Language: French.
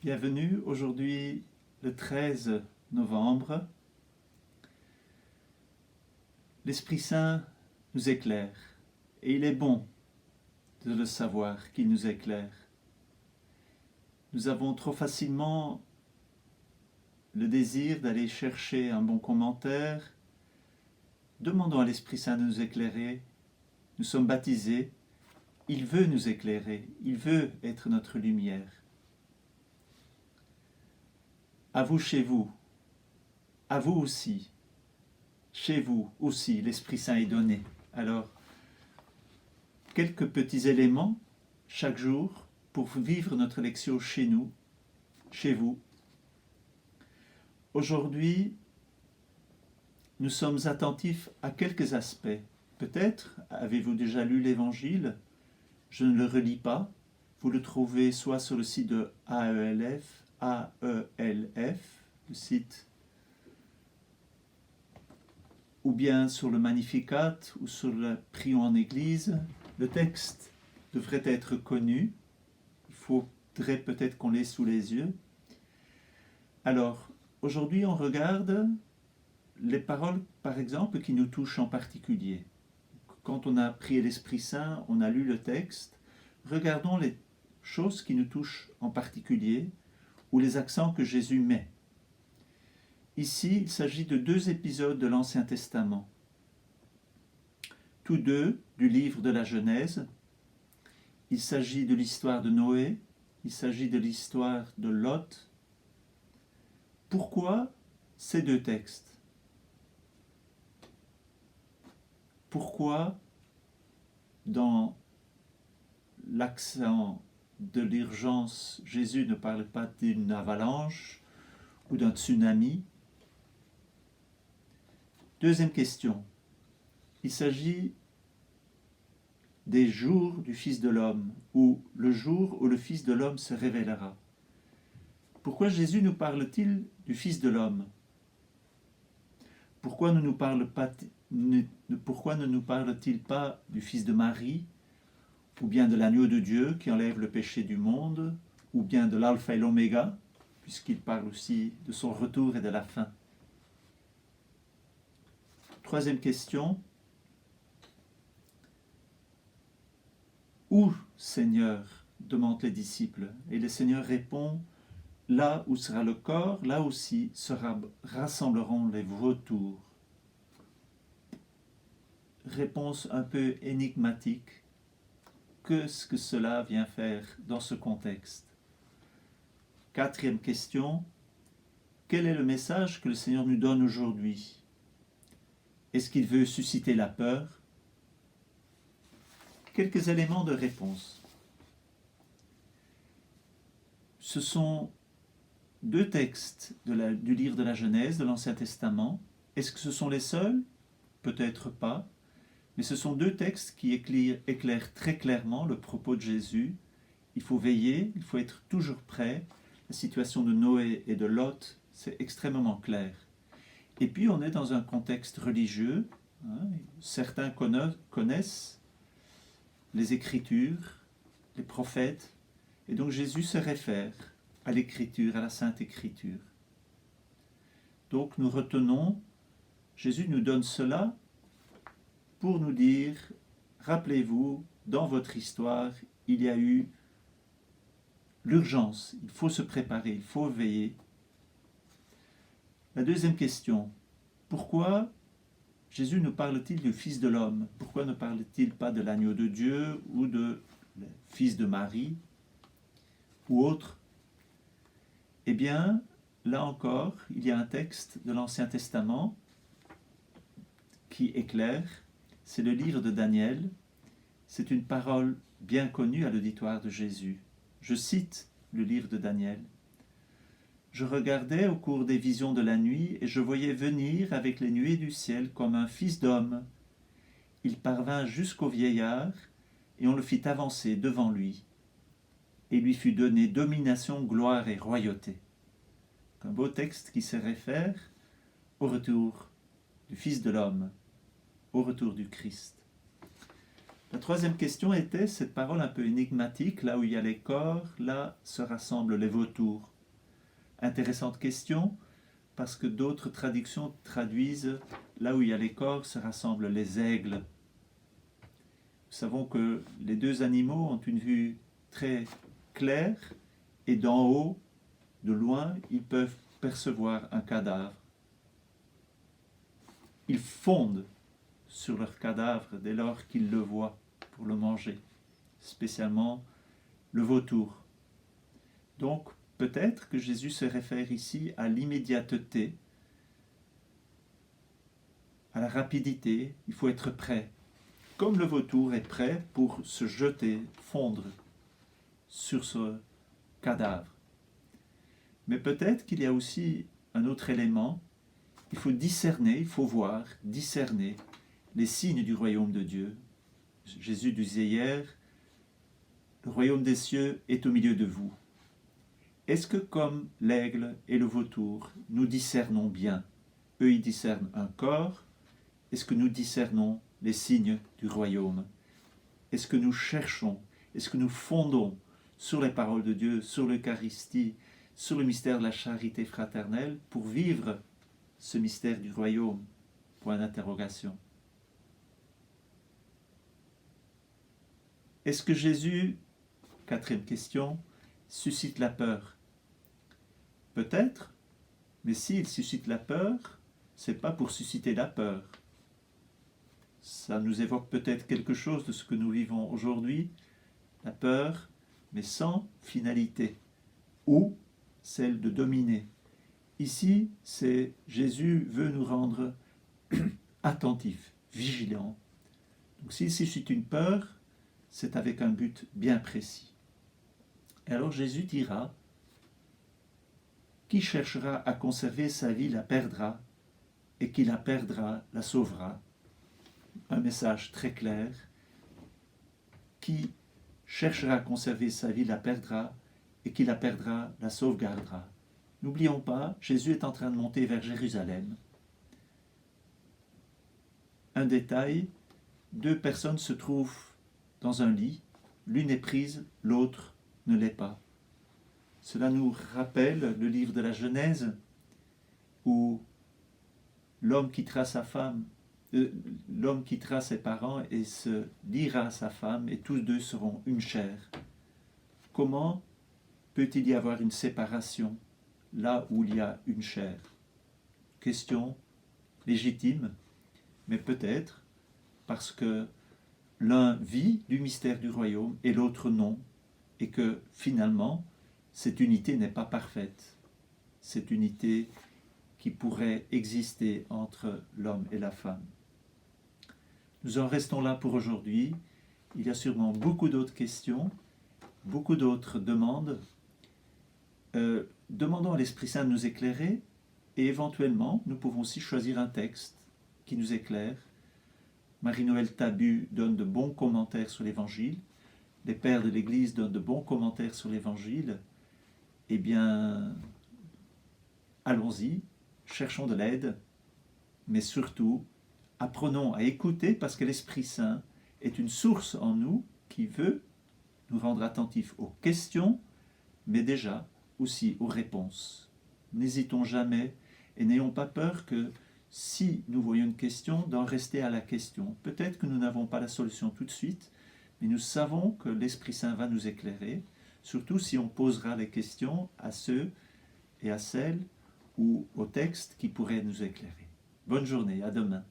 Bienvenue, aujourd'hui le 13 novembre. L'Esprit Saint nous éclaire et il est bon de le savoir qu'il nous éclaire. Nous avons trop facilement le désir d'aller chercher un bon commentaire. Demandons à l'Esprit Saint de nous éclairer. Nous sommes baptisés. Il veut nous éclairer. Il veut être notre lumière. À vous chez vous. À vous aussi. Chez vous aussi, l'Esprit Saint est donné. Alors, quelques petits éléments chaque jour pour vivre notre lectio chez nous, chez vous. Aujourd'hui, nous sommes attentifs à quelques aspects. Peut-être avez-vous déjà lu l'Évangile. Je ne le relis pas. Vous le trouvez soit sur le site de AELF, le site, ou bien sur le Magnificat ou sur le Prions en Église. Le texte devrait être connu. Il faudrait peut-être qu'on l'ait sous les yeux. Alors, aujourd'hui, on regarde les paroles, par exemple, qui nous touchent en particulier. Quand on a prié l'Esprit Saint, on a lu le texte. Regardons les choses qui nous touchent en particulier ou les accents que Jésus met. Ici, il s'agit de deux épisodes de l'Ancien Testament. Tous deux du livre de la Genèse. Il s'agit de l'histoire de Noé, il s'agit de l'histoire de Lot. Pourquoi ces deux textes? Pourquoi, dans l'accent de l'urgence, Jésus ne parle pas d'une avalanche ou d'un tsunami? Deuxième question. Il s'agit des jours du Fils de l'homme, ou le jour où le Fils de l'homme se révélera. Pourquoi Jésus nous parle-t-il du Fils de l'homme? Pourquoi ne nous parle-t-il pas du Fils de Marie, ou bien de l'agneau de Dieu qui enlève le péché du monde, ou bien de l'alpha et l'oméga, puisqu'il parle aussi de son retour et de la fin? Troisième question. Où, Seigneur? Demandent les disciples. Et le Seigneur répond, là où sera le corps, là aussi rassembleront les vautours. Réponse un peu énigmatique. Qu'est-ce que cela vient faire dans ce contexte? Quatrième question. Quel est le message que le Seigneur nous donne aujourd'hui? Est-ce qu'il veut susciter la peur? Quelques éléments de réponse. Ce sont deux textes du livre de la Genèse, de l'Ancien Testament. Est-ce que ce sont les seuls? Peut-être pas. Mais ce sont deux textes qui éclairent très clairement le propos de Jésus. Il faut veiller, il faut être toujours prêt. La situation de Noé et de Lot, c'est extrêmement clair. Et puis on est dans un contexte religieux. Certains connaissent les Écritures, les prophètes. Et donc Jésus se réfère à l'Écriture, à la Sainte Écriture. Donc nous retenons, Jésus nous donne cela pour nous dire, rappelez-vous, dans votre histoire, il y a eu l'urgence, il faut se préparer, il faut veiller. La deuxième question, pourquoi Jésus nous parle-t-il du Fils de l'homme? Pourquoi ne parle-t-il pas de l'agneau de Dieu ou de le Fils de Marie ou autre? Eh bien, là encore, il y a un texte de l'Ancien Testament qui éclaire. C'est le livre de Daniel. C'est une parole bien connue à l'auditoire de Jésus. Je cite le livre de Daniel. Je regardais au cours des visions de la nuit et je voyais venir avec les nuées du ciel comme un fils d'homme. Il parvint jusqu'au vieillard et on le fit avancer devant lui. Et lui fut donné domination, gloire et royauté. Un beau texte qui se réfère au retour du Fils de l'homme, au retour du Christ. La troisième question était cette parole un peu énigmatique, là où il y a les corps, là se rassemblent les vautours. Intéressante question, parce que d'autres traductions traduisent là où il y a les corps se rassemblent les aigles. Nous savons que les deux animaux ont une vue très claire et d'en haut, de loin, ils peuvent percevoir un cadavre. Ils fondent sur leur cadavre dès lors qu'ils le voient pour le manger, spécialement le vautour. Donc, peut-être que Jésus se réfère ici à l'immédiateté, à la rapidité. Il faut être prêt, comme le vautour est prêt pour se jeter, fondre sur ce cadavre. Mais peut-être qu'il y a aussi un autre élément. Il faut discerner, il faut voir, discerner les signes du royaume de Dieu. Jésus disait hier, le royaume des cieux est au milieu de vous. Est-ce que comme l'aigle et le vautour, nous discernons bien? Eux, ils discernent un corps. Est-ce que nous discernons les signes du royaume? Est-ce que nous cherchons, est-ce que nous fondons sur les paroles de Dieu, sur l'Eucharistie, sur le mystère de la charité fraternelle pour vivre ce mystère du royaume? Point d'interrogation. Est-ce que Jésus, quatrième question, suscite la peur? Peut-être, mais s'il suscite la peur, ce n'est pas pour susciter la peur. Ça nous évoque peut-être quelque chose de ce que nous vivons aujourd'hui, la peur, mais sans finalité, ou celle de dominer. Ici, c'est Jésus veut nous rendre attentifs, vigilants. Donc s'il suscite une peur, c'est avec un but bien précis. Et alors Jésus dira, qui cherchera à conserver sa vie la perdra, et qui la perdra la sauvera. Un message très clair. Qui cherchera à conserver sa vie la perdra, et qui la perdra la sauvegardera. N'oublions pas, Jésus est en train de monter vers Jérusalem. Un détail, deux personnes se trouvent dans un lit, l'une est prise, l'autre ne l'est pas. Cela nous rappelle le livre de la Genèse, où l'homme quittera sa femme, l'homme quittera ses parents et se liera à sa femme, et tous deux seront une chair. Comment peut-il y avoir une séparation là où il y a une chair? Question légitime, mais peut-être parce que l'un vit du mystère du royaume et l'autre non, et que finalement, cette unité n'est pas parfaite. Cette unité qui pourrait exister entre l'homme et la femme. Nous en restons là pour aujourd'hui. Il y a sûrement beaucoup d'autres questions, beaucoup d'autres demandes. Demandons à l'Esprit Saint de nous éclairer et éventuellement, nous pouvons aussi choisir un texte qui nous éclaire. Marie-Noël Tabu donne de bons commentaires sur l'Évangile. Les pères de l'Église donnent de bons commentaires sur l'Évangile. Eh bien, allons-y, cherchons de l'aide, mais surtout, apprenons à écouter parce que l'Esprit Saint est une source en nous qui veut nous rendre attentifs aux questions, mais déjà aussi aux réponses. N'hésitons jamais et n'ayons pas peur que si nous voyons une question, d'en rester à la question. Peut-être que nous n'avons pas la solution tout de suite, mais nous savons que l'Esprit Saint va nous éclairer, surtout si on posera les questions à ceux et à celles ou aux textes qui pourraient nous éclairer. Bonne journée, à demain.